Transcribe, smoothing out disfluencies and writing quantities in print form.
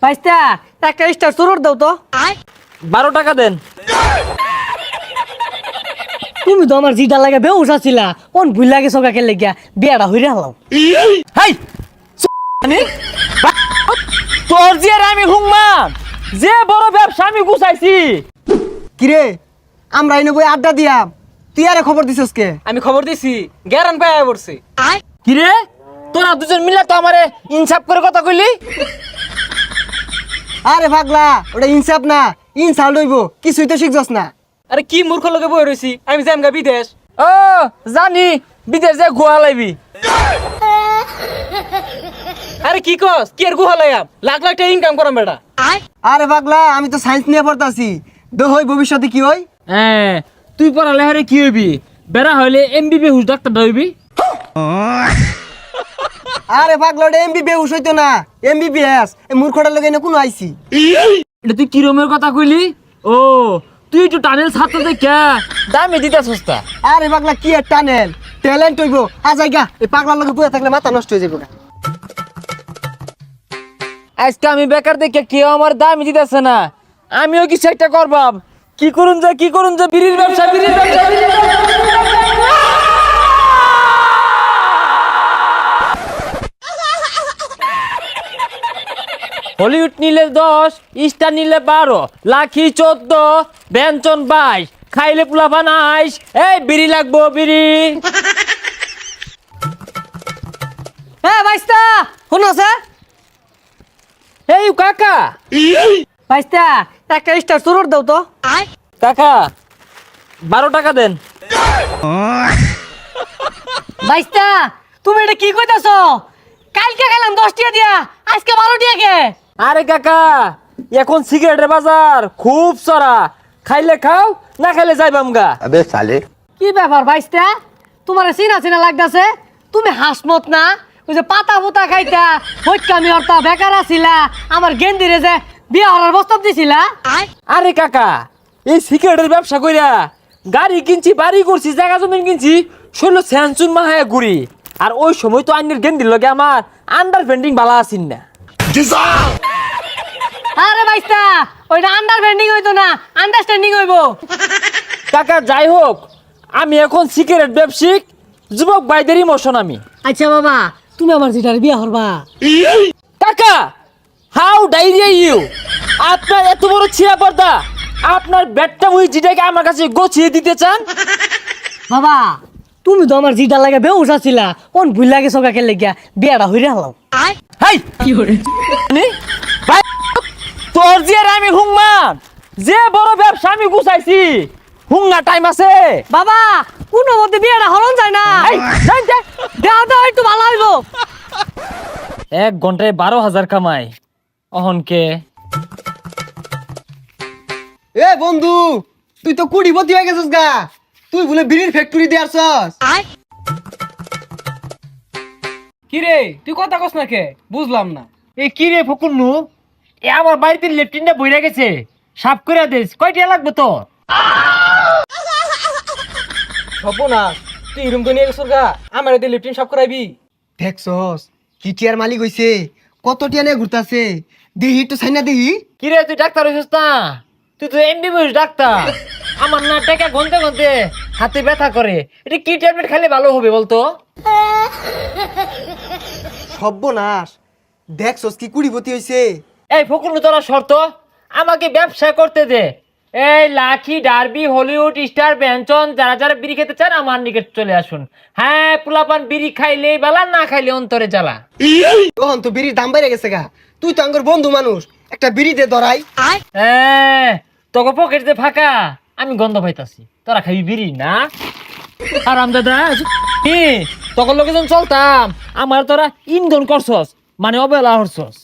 ভাইস্তা একটা স্টার সুরট দাও তো। 12 টাকা দেন। তুমি তো আমার জিটা লাগে বেউস আছিলা, কোন ভুল লাগে সকাকে লেগিয়া বিয়াটা হইরে হালাও। হাই তোর যে আর আমি হুংমান যে বড় ব্যবসা আমি গুছাইছি। কিরে আমরা এনে বই আড্ডা দিয়াম, তুই আরে খবর দিছস কে? আমি খবর দিছি গ্যারান পায়া পড়ছে। কিরে তোরা দুজন মিলে তো আমারে ইনসাফ করে কথা কইলি। আরে পাগলা, ওটা ইনসাফ না, ইনসাল্ট হইব, কিছুই তো শিখছস না। আরে কি মূর্খ লোকে বই রইছি, আমি যাম গা বিদেশ। ও জানি বিদেশ যে গোয়া লাইবি। আরে কি কস, কি আর গুহা লাইয়াম, লাখ লাখ টাকা ইনকাম করাম বেটা। আরে পাগলা, আমি তো সায়েন্স নিয়ে পড়তাছি, হই ভবিষ্যতে কি হই? হ্যাঁ তুই পড়ালেখারে কি হইবি? বেড়া হইলে এমবিবি হুস ডাক্তার হইবি। আরে পাগলা, ওটা এমবিবিএস হইতো না, এমবিবিএস। এই মূর্খটার লগে এনে কোনো আইছি। এটা তুই কিরমের কথা কইলি? ও তুই একটু টানেল ছাত্র দেখা দামে দিতে সস্তা। আরে পাগলা, কি আর টানেল, ট্যালেন্ট হইব। আজাইগা এই পাগলার লগে বইয়া থাকলে মাথা নষ্ট হয়ে যাবে না। আজকে আমি বেকার দেখে কেউ আমার দামই দিতেছে না, আমিও কিছু একটা করবাম। কি করুন যে বিড়ির ব্যবসা। হলিউড নিলে 10, স্টার নিলে 12, লাখি 14, ব্যঞ্জন 22, খাইলে পোলাপান 22। এই বিড়ি লাগবো বিড়ি। হ্যাঁ ভাইস্তা শুনছে? এই কাকা ভাইস্তা একটা স্টার সুরট দাও তো। কাকা 12 টাকা দেন। ভাইস্তা তুমি এটা কি কইতাছ? কালকে গেলাম 10 টাকা দিয়া, আজকে 12 টাকা কে? আরে কাকা এখন সিগারেটের বাজার খুব চড়া, খাইলে খাও না খাইলে যাইবাম গা। अबे साले কি ব্যাপার ভাইস্তা, তোমার চিনা চিনা লাগতাছে? তুমি হাসমত না, ওই যে পাতা পুতা খাইতা হইকামি অর্থ বেকার আছিলা, আমার গেন্দিরে যে বিয়া হওয়ার প্রস্তাব দিছিলা। আরে কাকা এই সিগারেটের ব্যবসা কইরা গাড়ি কিনছি, বাড়ি করছি, জায়গা জমিন কিনছি, ষোলো স্যানচুন মাহায় ঘুরি। আর ওই সময় তো আইনের গেন্দির লগে আমার আন্ডারস্ট্যান্ডিং বালা আছিন না। আরে ভাইস্তা ওইটা আন্ডারস্ট্যান্ডিং হইতো না, আন্ডারস্ট্যান্ডিং হইবো। কাকা যাই হোক, আমি এখন সিগারেট ব্যবসায়িক যুবক ভাইদের ইমোশন আমি। আচ্ছা বাবা, তুমি আমার যেটার বিয়া হরবা। কাকা হাউ ডাইরিয়া ইউ, আপনার এত বড় ছিঁড়া পর্দা, আপনার ব্যাটটা ওই জিটাকে আমার কাছে গোছিয়ে দিতে চান? বাবা তুমি তো আমার জিটা লাগে বেউস আছিলা, কোন ভুল লাগে সকাকে লেগিয়া বিয়াটা হইরে হালাও। হাই কি হরে ভাই, তোর যে আর আমি হুংমান যে বড় ব্যবসা আমি গুছাইছি, হুঙ্গা টাইম আছে? বাবা কোনো মধ্যে বিয়াটা হরণ যায় না, এই, যাই, যাই। দেওয়া দেওয়া একটু ভালো হইবো। 1 ঘন্টায় 12,000 কামাই অহনকে। এ বন্ধু, তুই তো কুড়িপতি হয়ে গেছিস গা, তুই বলে বিড়ির ফ্যাক্টরি দিয়ে আসছস। কি রে তুই কথা কস না কে, বুঝলাম না। এই কি রে ফকুন্নু, এ আমার বাড়িতে লেফটিনটা বইরা গেছে, সাফ করে দিস। কয়টা লাগবে তো? হবো না, তুই রুম তো নিয়ে গেছিস গা, আমার এতে লিফটিন সব করাইবি। দেখছস কি টিয়ার মালিক হইছে, কত টিয়া নিয়ে ঘুরতাছে, দেহি তো সাইনা দেহি। কি রে তুই ডাক্তার হইছিস না? তুই তো এমবিবিএস ডাক্তার। আমার না টাকা গনতে গনতে হাতে ব্যথা করে, এটা কি ট্যাবলেট খেলে ভালো হবে বলতো? সর্বনাশ, দেখছস কি কুড়িপতি হইছে। এই ফকুন্নু তোরা শর্ত আমাকে ব্যবসা করতে দে। এই লাকি, ডার্বি, হলিউড, স্টার, ব্যঞ্জন যারা যারা বিড়ি খেতে চান আমার নিকট চলে আসুন। হ্যাঁ পোলাপান বিড়ি খাইলে বালা, না খাইলে অন্তরে জ্বালা। তখন তো বিড়ির দাম বাইরে গেছে গা, তুই তো আঙ্গর বন্ধু মানুষ, একটা বিড়ি দে ধরাই। হ্যাঁ তোকে পকেট যে ফাঁকা, আমি গন্ধ পাইতাছি। তোরা খাবি বিড়ি না? আরাম দাদা তখন লোকে যখন চলতাম আমার তোরা ইন্ধন করছস, মানে অবহেলা হরছস।